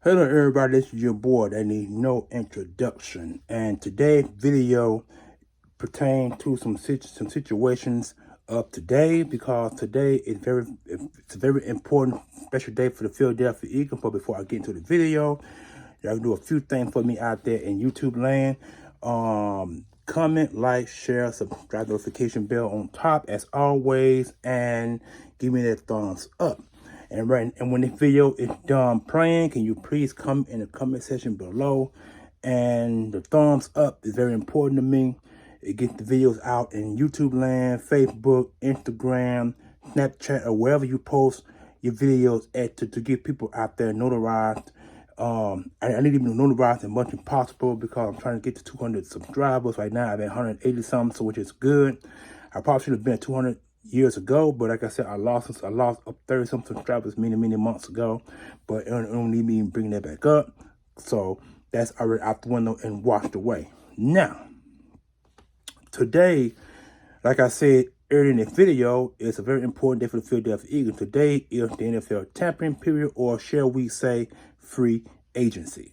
Hello everybody, this is your boy that need no introduction, and today's video pertains to some situations of today, because today is it's a very important special day for the Philadelphia Eagles. But before I get into the video, y'all can do a few things for me out there in YouTube land. Comment, like, share, subscribe, notification bell on top as always, and give me that thumbs up. And when the video is done playing, can you please comment in the comment section below? And the thumbs up is very important to me. It gets the videos out in YouTube land, Facebook, Instagram, Snapchat, or wherever you post your videos at to get people out there notarized. I need to be notarized as much as possible, because I'm trying to get to 200 subscribers. Right now, I'm at 180 something, so which is good. I probably should have been at 200 years ago, but like I said, I lost up 30 some subscribers many months ago, but it don't need me bringing that back up. So that's already out the window and washed away. Now, today, like I said earlier in the video, it's a very important day for the Philadelphia Eagles. Today is the NFL tampering period, or shall we say free agency.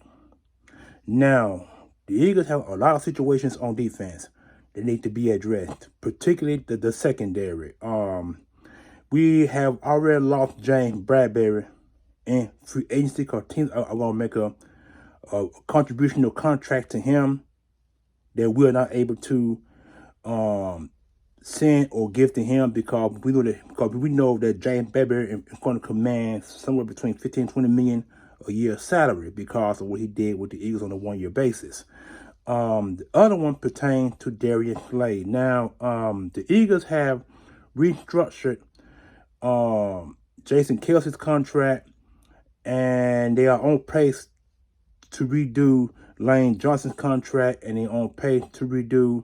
Now, the Eagles have a lot of situations on defense that need to be addressed, particularly the secondary. We have already lost James Bradbury in free agency, because teams are going to make a contribution or contract to him that we're not able to send or give to him, because we know that James Bradbury is going to command somewhere between 15 and 20 million a year salary, because of what he did with the Eagles on a one-year basis. The other one pertains to Darius Slay. Now, the Eagles have restructured Jason Kelsey's contract, and they are on pace to redo Lane Johnson's contract, and they're on pace to redo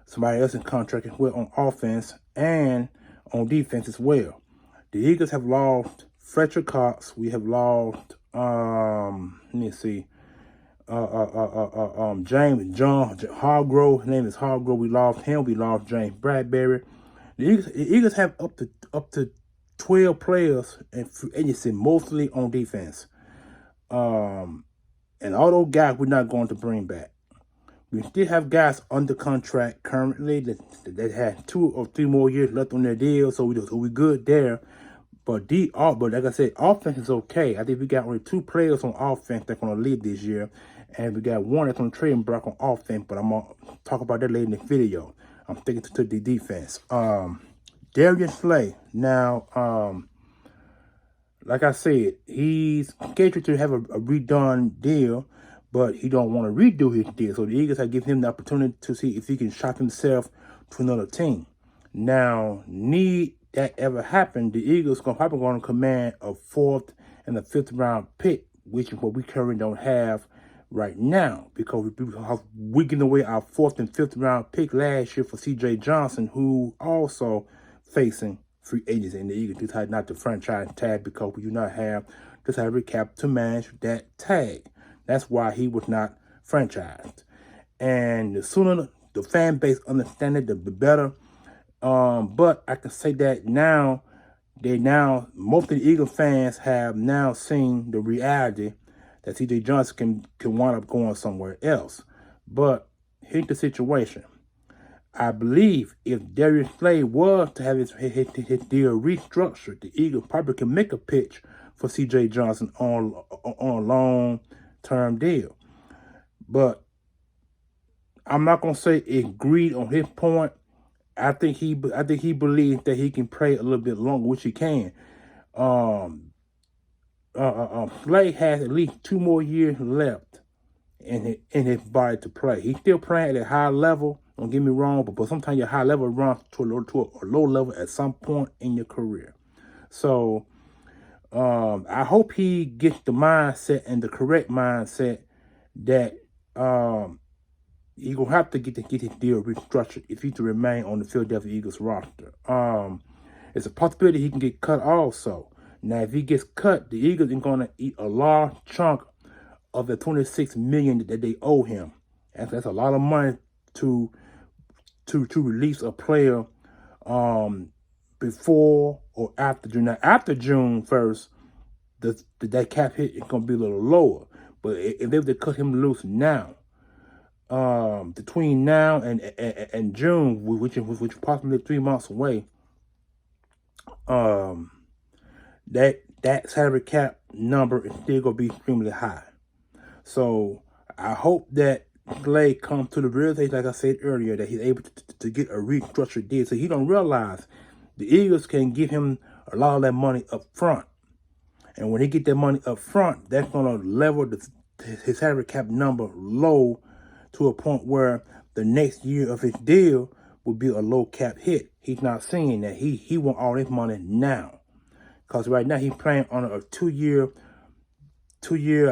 somebody else's contract as well on offense and on defense as well. The Eagles have lost Fletcher Cox. We have lost, let me see, James John Hargrove. His name is Hargrove. We lost him. We lost James Bradbury. The Eagles have up to 12 players in free agency, mostly on defense. And all those guys we're not going to bring back. We still have guys under contract currently that had 2 or 3 more years left on their deal, so we're good there. But like I said, offense is okay. I think we got only 2 players on offense that's going to leave this year, and we got 1 that's on the trading block on offense. But I'm going to talk about that later in the video. I'm sticking to the defense. Darius Slay. Now, like I said, he's scheduled to have a redone deal, but he don't want to redo his deal. So the Eagles have given him the opportunity to see if he can shop himself to another team. Now, need that ever happen, the Eagles probably going to command a 4th and a 5th round pick, which is what we currently don't have right now, because we gave away our 4th and 5th round pick last year for C.J. Johnson, who also facing free agency, and the Eagles decided not to franchise tag because we do not have the salary cap to manage that tag. That's why he was not franchised. And the sooner the fan base understands it, the better. But I can say that most of the Eagle fans have now seen the reality that C.J. Johnson can wind up going somewhere else. But here's the situation. I believe if Darius Slay was to have his deal restructured, the Eagles probably can make a pitch for C.J. Johnson on a long-term deal. But I'm not gonna say it agreed on his point. I think he believes that he can play a little bit longer, which he can. Slay has at least 2 more years left in his body to play. He's still playing at a high level. Don't get me wrong, but sometimes your high level runs to a low level at some point in your career. So I hope he gets the mindset and the correct mindset that he's going to have to get his deal restructured if he's to remain on the Philadelphia Eagles roster. It's a possibility he can get cut also. Now, if he gets cut, the Eagles are going to eat a large chunk of the $26 million that they owe him. That's a lot of money to release a player before or after June. Now, after June 1st, that cap hit is going to be a little lower. But if they were to cut him loose now, between now and June, which is possibly 3 months away, that salary cap number is still gonna be extremely high. So I hope that Slade comes to the realization, like I said earlier, that he's able to get a restructured deal. So he don't realize the Eagles can give him a lot of that money up front. And when he get that money up front, that's going to level his salary cap number low to a point where the next year of his deal will be a low cap hit. He's not seeing that. He want all his money now. Because right now he's playing on a two-year,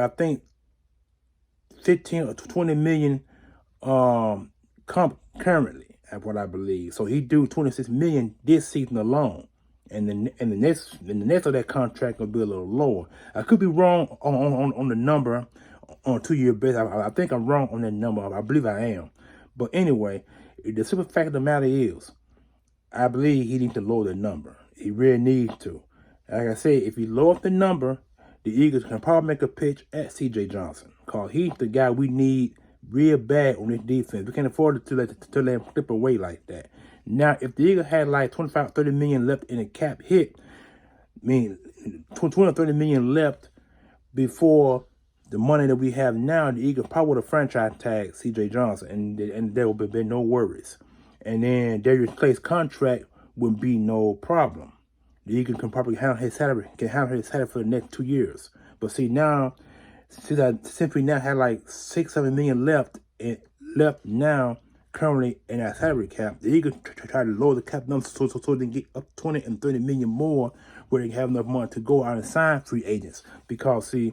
I think, 15 or 20 million currently, that's what I believe. So he do 26 million this season alone. And the next of that contract will be a little lower. I could be wrong on the number on a 2-year basis. I think I'm wrong on that number. I believe I am. But anyway, the simple fact of the matter is, I believe he needs to lower the number. He really needs to. Like I said, if he lowers the number, the Eagles can probably make a pitch at C.J. Johnson. Because he's the guy we need real bad on this defense. We can't afford to let him slip away like that. Now, if the Eagles had like 25, 30 million left in a cap hit, I mean, 20 or 30 million left before the money that we have now, the Eagles probably would have franchise tagged C.J. Johnson, and there would have been no worries. And then Darius Clay's contract would be no problem. The Eagles can probably handle his salary, for the next 2 years. But see now, since I simply now have like 6-7 million left now, currently in our salary cap, the Eagles try to lower the cap number so they can get up 20 and 30 million more, where they can have enough money to go out and sign free agents. Because see,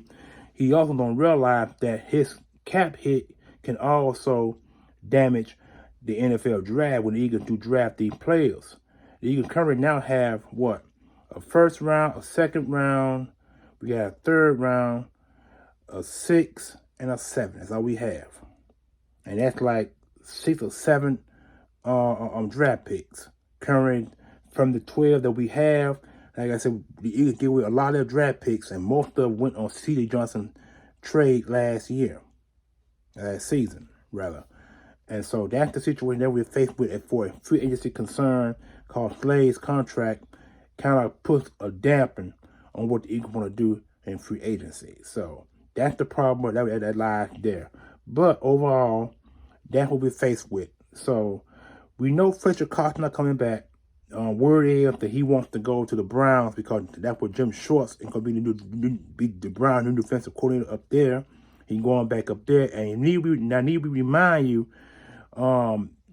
he also don't realize that his cap hit can also damage the NFL draft when the Eagles do draft these players. The Eagles currently now have what? A first round, a second round, we got a third round, a 6, and a 7. That's all we have. And that's like 6 or 7 draft picks. Current from the 12 that we have, like I said, the Eagles give away a lot of their draft picks, and most of them went on C.J. Johnson trade last season, rather. And so that's the situation that we're faced with for a free agency concern, called Slade's contract kind of puts a dampen on what the Eagles want to do in free agency. So that's the problem that lies there. But overall, that's what we're faced with. So we know Fletcher Cox not coming back. Word is that he wants to go to the Browns because that's where Jim Schwartz is going to be the Browns' new defensive coordinator up there. He's going back up there. And I need to remind you,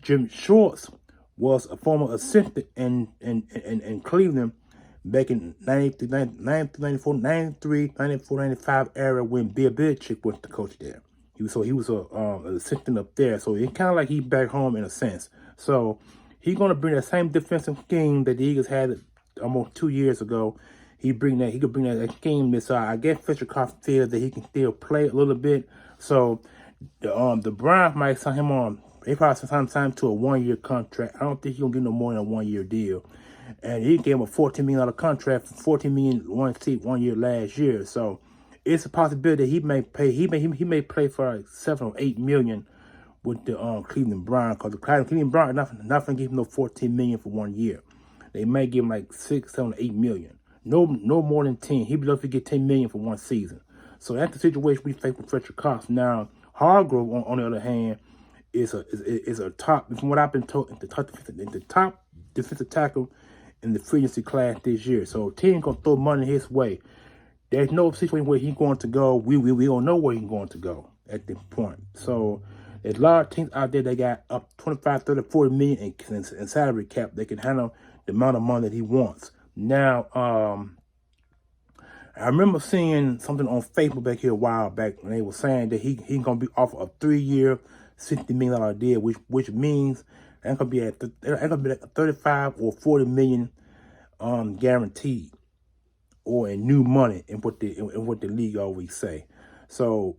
Jim Schwartz was a former assistant in Cleveland back in 93, 94, 95 era when Bill Belichick was the coach there. He was an assistant up there. So it's kind of like he's back home in a sense. So he's going to bring that same defensive scheme that the Eagles had almost 2 years ago. He could bring that scheme this. I guess Fletcher Cox feels that he can still play a little bit. So the Browns might sign him on. They probably sign him to a 1-year contract. I don't think he's gonna get no more than a 1-year deal. And he gave him a $14 million contract for $14 million 1 year last year. So it's a possibility that he may play for like 7 or 8 million with the Cleveland Browns, because the Cleveland Browns not gonna give him no $14 million for 1 year. They may give him like 6, 7, 8 million. No more than 10. He'd be lucky to get 10 million for 1 season. So that's the situation we face with Fletcher Cox. Now Hargrove, on the other hand, is a top, from what I've been told, the top defensive tackle in the free agency class this year. So team gonna throw money his way. There's no situation where he's going to go. We don't know where he's going to go at this point. So there's a lot of teams out there that got up 25, 30, 40 million in salary cap. They can handle the amount of money that he wants. Now, I remember seeing something on Facebook back here a while back when they were saying that he's gonna be offered a 3-year, $60 million deal, which means that's gonna be at 35 or 40 million guaranteed, or in new money, in what the league always say. So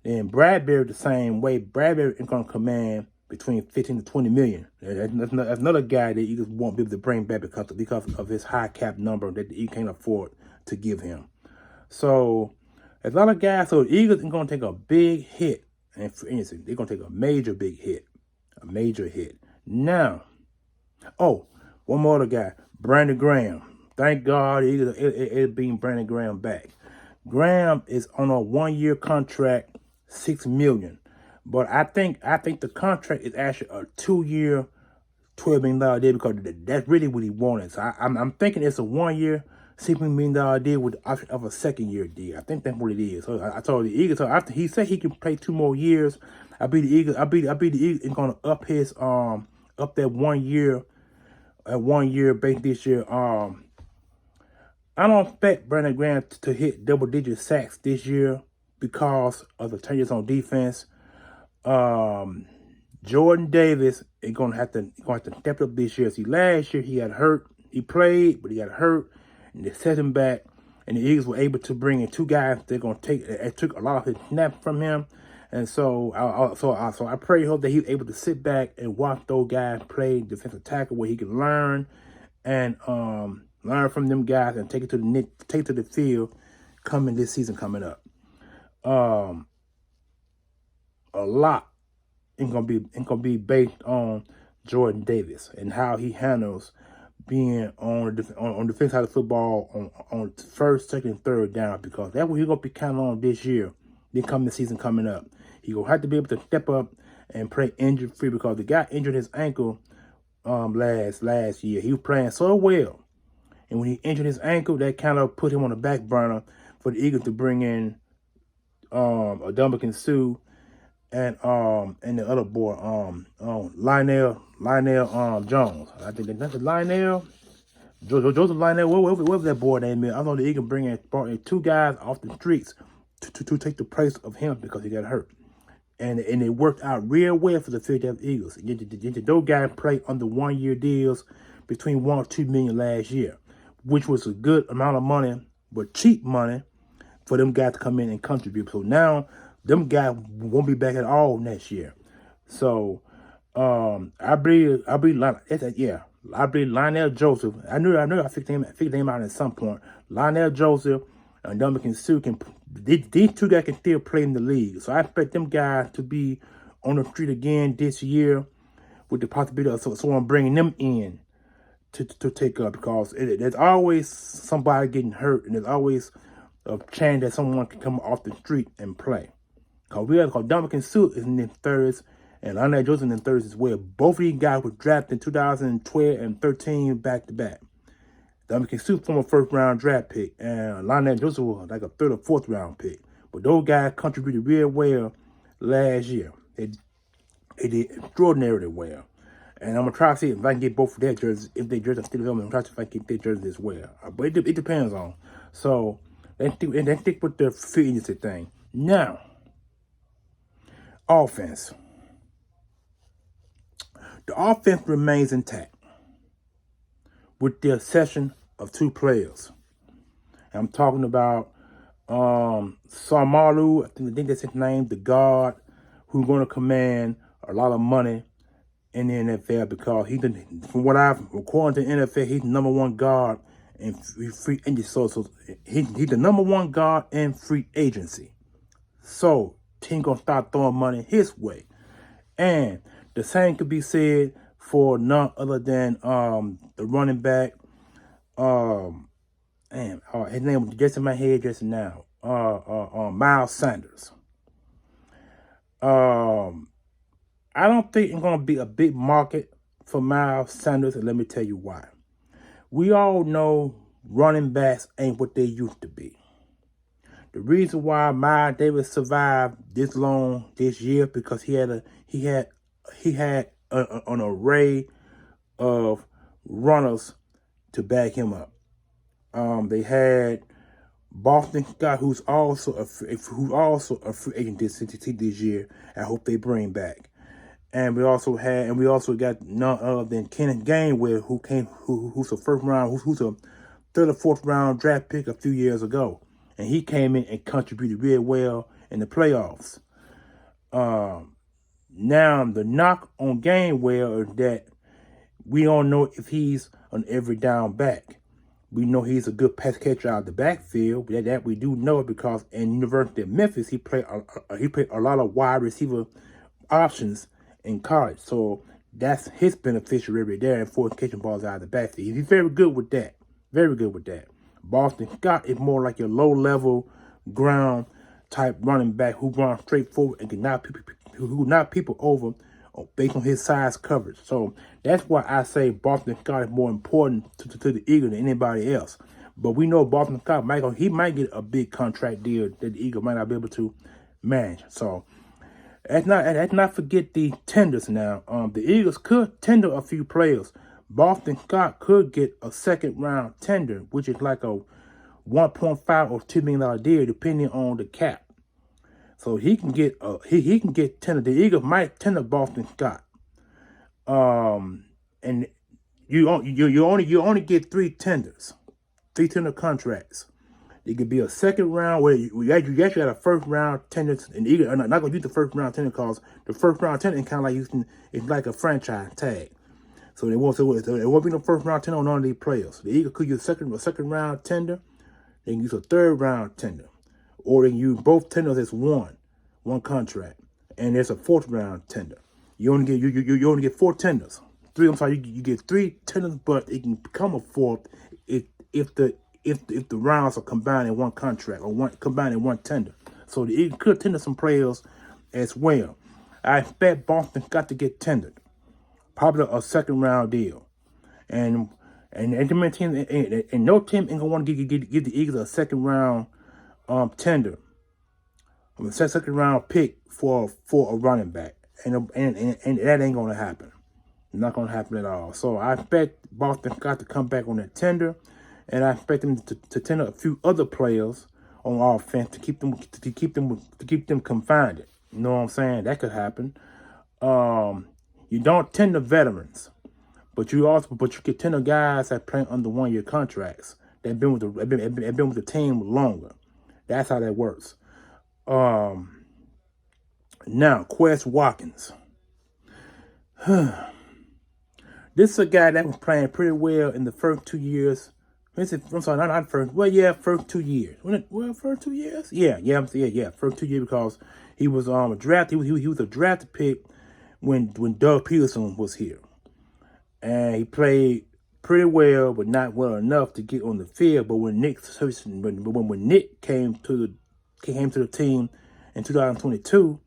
then Bradbury the same way. Bradbury is gonna command between 15 to 20 million. That's another guy that you just won't be able to bring back because of his high cap number that you can't afford to give him. So There's a lot of guys, so the Eagles are going to take a big hit. And for instance, they're going to take a major big hit. A major hit. Now, oh, one more other guy, Brandon Graham. Thank God it being Brandon Graham back. Graham is on a 1-year contract, $6 million. But I think the contract is actually a 2-year, $12 million deal because that's really what he wanted. So I'm thinking it's a 1-year, $6 million deal with the option of a 2nd-year deal. I think that's what it is. So I told the Eagles. So after he said he can play 2 more years, I be the Eagles. I be the Eagles and gonna up his up that 1 year, at 1 year base this year. I don't expect Brandon Graham to hit double-digit sacks this year because of the changes on defense. Jordan Davis is gonna have to step up this year. See, last year he got hurt. He played, but he got hurt, and they set him back. And the Eagles were able to bring in 2 guys. They're gonna take. It took a lot of his snap from him, and so I pray hope that he's able to sit back and watch those guys play defensive tackle where he can learn and learn from them guys and take it to the field coming this season coming up. A lot ain't gonna be based on Jordan Davis and how he handles being on the defense side of football on first, second, third down, because that's what he's gonna be counting on this year. Then coming the season coming up, he gonna have to be able to step up and play injury free because the guy injured his ankle last year. He was playing so well. And when he injured his ankle, that kind of put him on the back burner for the Eagles to bring in Adamakin Sue and the other boy, Lionel Jones. I think that's Lionel. Joseph Lionel, whatever that boy name is. I know the Eagles brought in 2 guys off the streets to take the place of him because he got hurt. And it worked out real well for the Philadelphia Eagles. Those guys played under 1-year deals between $1 or $2 million last year, which was a good amount of money, but cheap money for them guys to come in and contribute. So now them guys won't be back at all next year. So I believe Lionel Joseph. I knew I figured him out at some point. Lionel Joseph and Dominican Sue these 2 guys can still play in the league. So I expect them guys to be on the street again this year with the possibility of someone bringing them in to take up, because there's always somebody getting hurt, and there's always a chance that someone can come off the street and play. Because Dominican Sue is in the 30s, and Lionel Joseph in the 30s as well. Both of these guys were drafted in 2012 and 13 back-to-back. Dominican Sue former 1st-round draft pick, and Lionel Joseph was like a 3rd or 4th-round pick. But those guys contributed real well last year. They did extraordinarily well. And I'm going to try to see if I can get both of their jerseys. If their jerseys are still available, I'm going to try to see if I can get their jerseys as well. But it depends on. So, let's stick with the free agency thing. Now, offense. The offense remains intact with the exception of 2 players. I'm talking about Samalu, I think that's his name, the guard, who's going to command a lot of money in the NFL because from what I've according to the NFL, he's the #1 guard in free agency. So he's the #1 guard in free agency. So team gonna start throwing money his way, and the same could be said for none other than the running back. His name was just in my head just now. Miles Sanders. I don't think it's going to be a big market for Miles Sanders, and let me tell you why. We all know running backs ain't what they used to be. The reason why Miles Davis survived this long this year because he had an array of runners to back him up. They had Boston Scott, who's also a free agent this year. I hope they bring back. And we also got none other than Kenneth Gainwell, who's a 1st round, who's a 3rd or 4th round draft pick a few years ago, and he came in and contributed real well in the playoffs. Now the knock on Gainwell is that we don't know if he's an every down back, We know he's a good pass catcher out of the backfield. That we do know because in University of Memphis, he played a lot of wide receiver options in college. So that's his beneficiary there for catching balls out of the backfield. He's very good with that. Very good with that. Boston Scott is more like your low-level ground type running back who runs straight forward and can knock people over based on his size coverage. So that's why I say Boston Scott is more important to the Eagles than anybody else. But we know Boston Scott might get a big contract deal that the Eagles might not be able to manage. So let's not forget the tenders now. The Eagles could tender a few players. Boston Scott could get a second-round tender, which is like a $1.5 or $2 million deal, depending on the cap. So he can get he can get tender. The Eagles might tender Boston Scott. And you only get 3 tenders, 3 tender contracts. It could be a second round where you actually got a first round tender, and the Eagles are not going to use the first round tender because the first round tender is kind of like it's like a franchise tag. So there won't be no first round tender on none of these players. The Eagles could use a second round tender. They can use a third round tender, or they can use both tenders as one contract, and there's a fourth round tender. You only get 4 tenders. You get 3 tenders, but it can become a fourth if the rounds are combined in one contract or combined in one tender. So the Eagles could tender some players as well. I expect Boston got to get tendered, probably a second round deal, and no team ain't gonna want to give the Eagles a second round tender, second round pick for a running back, and that ain't gonna happen. Not gonna happen at all. So I expect Boston got to come back on that tender, and I expect them to tender a few other players on offense to keep them confined. You know what I'm saying? That could happen. You don't tender veterans, but you can tender guys that play under 1-year contracts that have been with the team longer. That's how that works. Now, Quez Watkins. This is a guy that was playing pretty well in the first 2 years. I'm sorry, not first. Well, yeah, first 2 years. First 2 years? Yeah, first 2 years because he was drafted. He was a drafted pick when Doug Peterson was here, and he played pretty well, but not well enough to get on the field. But when Nick came to the team in 2022,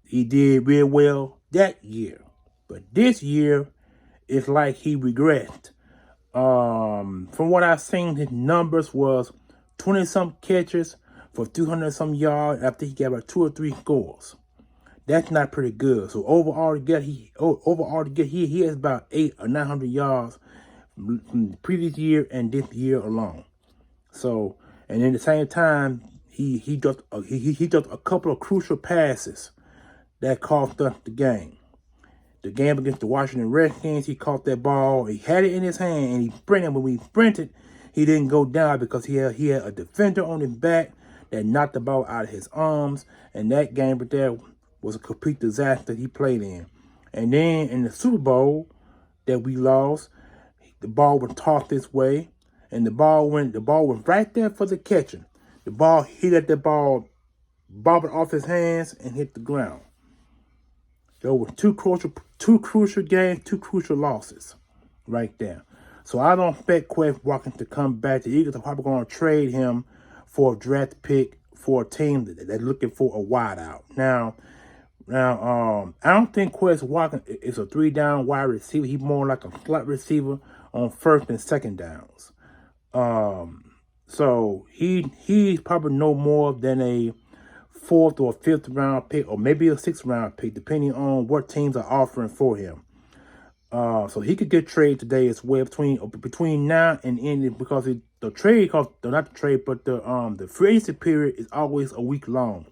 he did real well that year. But this year, it's like he regressed. From what I've seen, his numbers was 20-some catches for 200-some yards after he got about 2 or 3 scores. That's not pretty good. So overall together, he has about 800 or 900 yards from the previous year and this year alone. So, and at the same time, he dropped a couple of crucial passes that cost us the game. The game against the Washington Redskins, he caught that ball. He had it in his hand, and he sprinted. When he sprinted, he didn't go down because he had a defender on his back that knocked the ball out of his arms. And that game right there was a complete disaster he played in. And then in the Super Bowl that we lost, the ball was tossed this way, and the ball went right there for the catching. The ball, he let that ball bob it off his hands and hit the ground. There were two crucial games, 2 crucial losses right there. So I don't expect Quez Watkins to come back. The Eagles are probably going to trade him for a draft pick for a team that's looking for a wideout. Now, I don't think Quez Watkins is a 3-down wide receiver. He's more like a slot receiver on first and second downs. So he's probably no more than a 4th or 5th round pick, or maybe a 6th round pick, depending on what teams are offering for him. So he could get traded today as well between now and ending, because the free agency period is always a week long.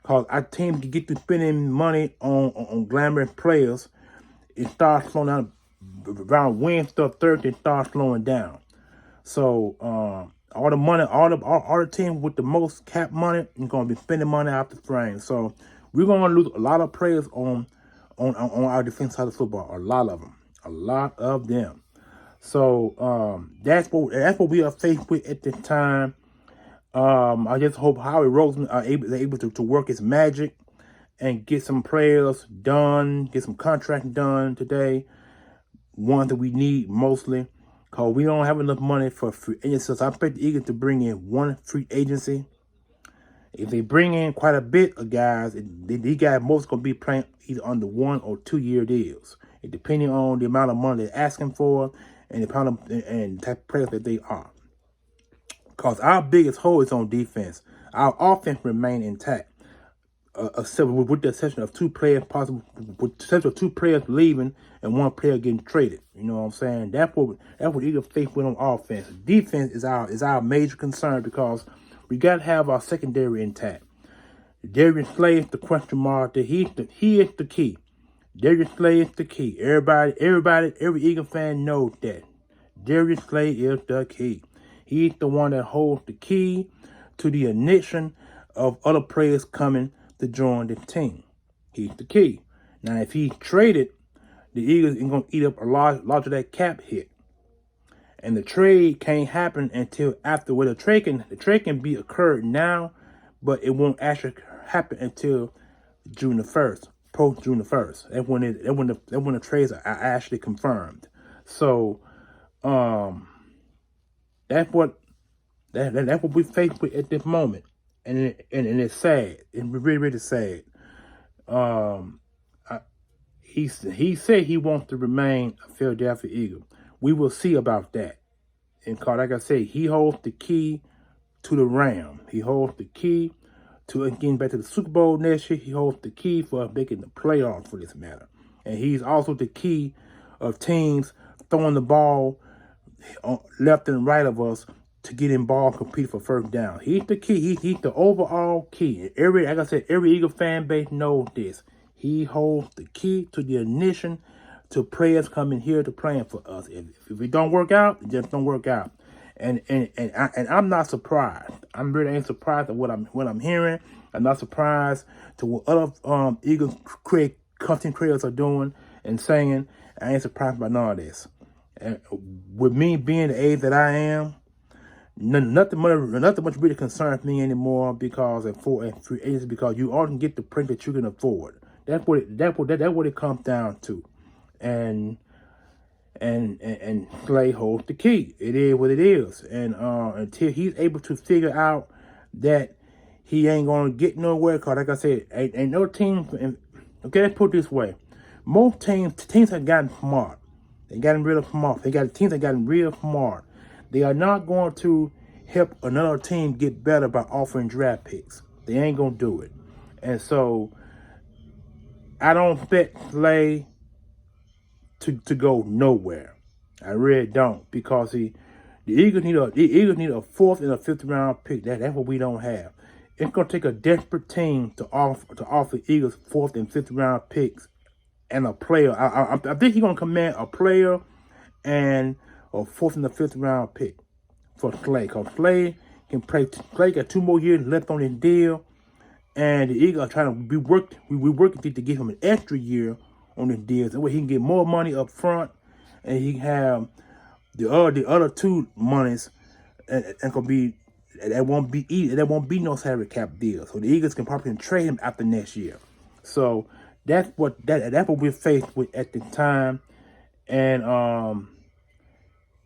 Because our team can get to spending money on glamorous players, it starts slowing down around Wednesday or Thursday. It starts slowing down. So all the teams with the most cap money is going to be spending money out the frame. So we're going to lose a lot of players on our defense side of football. A lot of them. So that's what we are faced with at this time. I just hope Howie Roseman are able to work his magic and get some players done, get some contracts done today. One that we need mostly, because we don't have enough money for free agency. So I expect the Eagles to bring in one free agency. If they bring in quite a bit of guys, these guys most going to be playing either under 1 or 2 year deals. It depending on the amount of money they're asking for and the amount of, and the type of players that they are. Because our biggest hole is on defense. Our offense remain intact. With the exception of 2 players with the exception of 2 players leaving and 1 player getting traded. You know what I'm saying? That's what Eagles face with on offense. Defense is our major concern because we gotta have our secondary intact. Darius Slay is the question mark. He is the key. Darius Slay is the key. Every Eagle fan knows that. Darius Slay is the key. He's the one that holds the key to the ignition of other players coming to join the team. He's the key. Now, if he's traded, the Eagles are going to eat up a large of that cap hit. And the trade can't happen until after. Well, the trade can be occurred now, but it won't actually happen until June the 1st, post June the 1st. That's when the trades are actually confirmed. So, that's what we face with at this moment, and it's sad. It's really, really sad. He said he wants to remain a Philadelphia Eagle. We will see about that. And like I said, he holds the key to the Ram. He holds the key to getting back to the Super Bowl next year. He holds the key for making the playoffs, for this matter. And he's also the key of teams throwing the ball left and right of us to get in ball, compete for first down. He's the key. He's the overall key. Like I said, every Eagle fan base knows this. He holds the key to the ignition to players coming here to playing for us. If it don't work out, it just don't work out. And I'm not surprised. I'm really ain't surprised at what I'm hearing. I'm not surprised to what other Eagles content creators are doing and saying. I ain't surprised by none of this. And with me being the age that I am, nothing much really concerns me anymore because of free agency, because you all can get the print that you can afford. That's what it comes down to. And Clay holds the key. It is what it is. And until he's able to figure out that he ain't gonna get nowhere, because like I said, ain't no team. Okay, let's put it this way: most teams have gotten smart. They gotten real smart. Teams that gotten real smart. They are not going to help another team get better by offering draft picks. They ain't gonna do it. And so I don't expect Slay to go nowhere. I really don't, because the Eagles need a 4th and a 5th round pick. That's what we don't have. It's gonna take a desperate team to offer Eagles 4th and 5th round picks and a player. I think he's gonna command a player and a 4th and a 5th round pick for Slay. Because Slay can play. Slay got 2 more years left on his deal, and the Eagles are trying to we working to give him an extra year on his deal, so he can get more money up front, and he can have the other 2 monies, and gonna be that won't be no salary cap deal. So the Eagles can probably trade him after next year. So that's what we're faced with at the time. And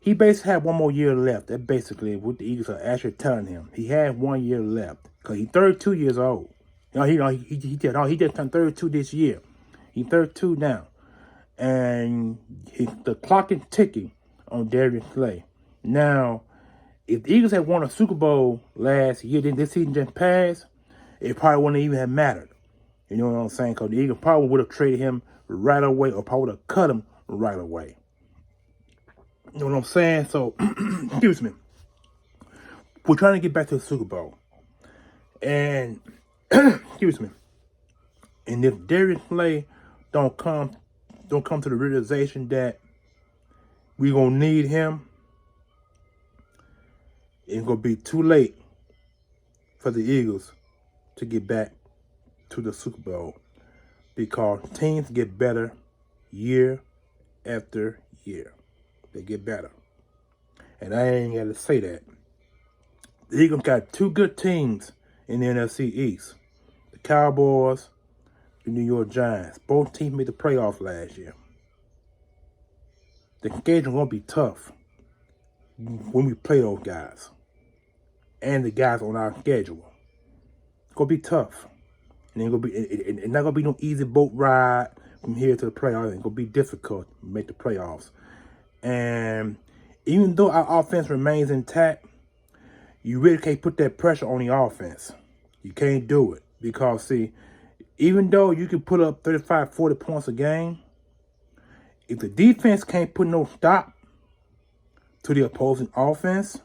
he basically had 1 more year left. That's basically what the Eagles are actually telling him. He had 1 year left because he's 32 years old. He just turned 32 this year. He's 32 now, and the clock is ticking on Darius Slay. Now, if the Eagles had won a Super Bowl last year, then this season just passed, it probably wouldn't even have mattered. You know what I'm saying? Because the Eagles probably would have traded him right away, or probably would have cut him right away. You know what I'm saying? So, excuse me. We're trying to get back to the Super Bowl. And, excuse me. And if Darius Slay don't come to the realization that we're going to need him, it's going to be too late for the Eagles to get back to the Super Bowl, because teams get better year after year. They get better. And I ain't got to say that. The Eagles got two good teams in the NFC East. The Cowboys, the New York Giants. Both teams made the playoffs last year. The schedule going to be tough when we play those guys. And the guys on our schedule. It's going to be tough. And it's not going to be no easy boat ride from here to the playoffs. It's going to be difficult to make the playoffs. And even though our offense remains intact, you really can't put that pressure on the offense. You can't do it. Because, see, even though you can put up 35, 40 points a game, if the defense can't put no stop to the opposing offense,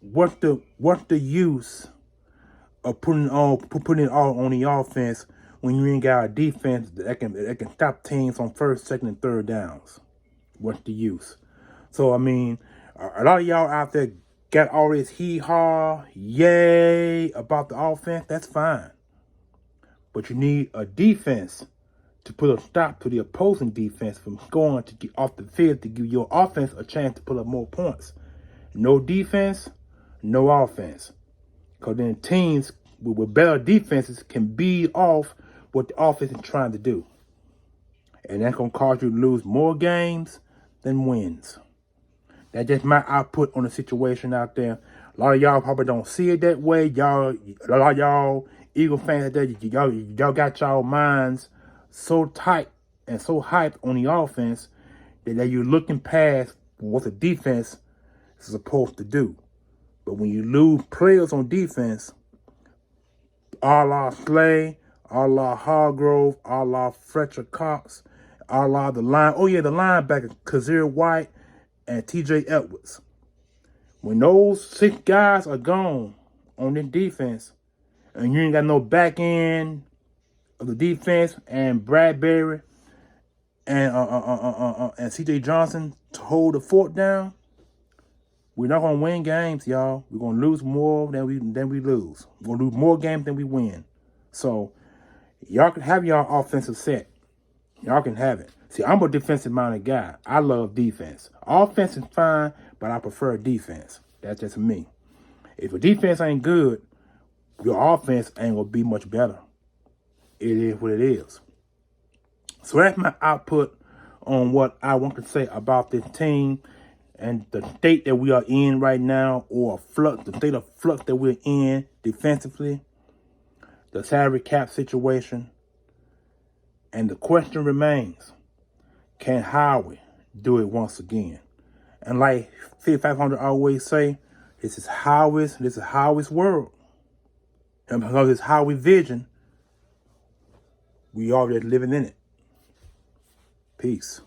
what's the use of putting it all on the offense when you ain't got a defense that can stop teams on first, second, and third downs? What's the use? So, I mean, a lot of y'all out there got all this hee-haw, yay about the offense. That's fine. But you need a defense to put a stop to the opposing defense from going to get off the field to give your offense a chance to put up more points. No defense, no offense. Because then teams with better defenses can beat off what the offense is trying to do. And that's going to cause you to lose more games than wins. That's just my output on the situation out there. A lot of y'all probably don't see it that way. A lot of y'all Eagle fans out there, y'all got y'all minds so tight and so hyped on the offense that you're looking past what the defense is supposed to do. But when you lose players on defense, a la Slay, a la Hargrove, a la Fletcher Cox, a la the linebacker, Kazir White and TJ Edwards. When those 6 guys are gone on the defense, and you ain't got no back end of the defense and Bradbury and CJ Johnson to hold the fort down, we're not gonna win games, y'all. We're gonna lose more than we lose. We're gonna lose more games than we win. So y'all can have y'all offensive set. Y'all can have it. See, I'm a defensive-minded guy. I love defense. Offense is fine, but I prefer defense. That's just me. If a defense ain't good, your offense ain't going to be much better. It is what it is. So that's my output on what I want to say about this team and the state that we are in right now, or the state of flux that we're in defensively, the salary cap situation. And the question remains, can Howie do it once again? And like 5500 always say, this is Howie's world. And because it's Howie's vision, we already living in it. Peace.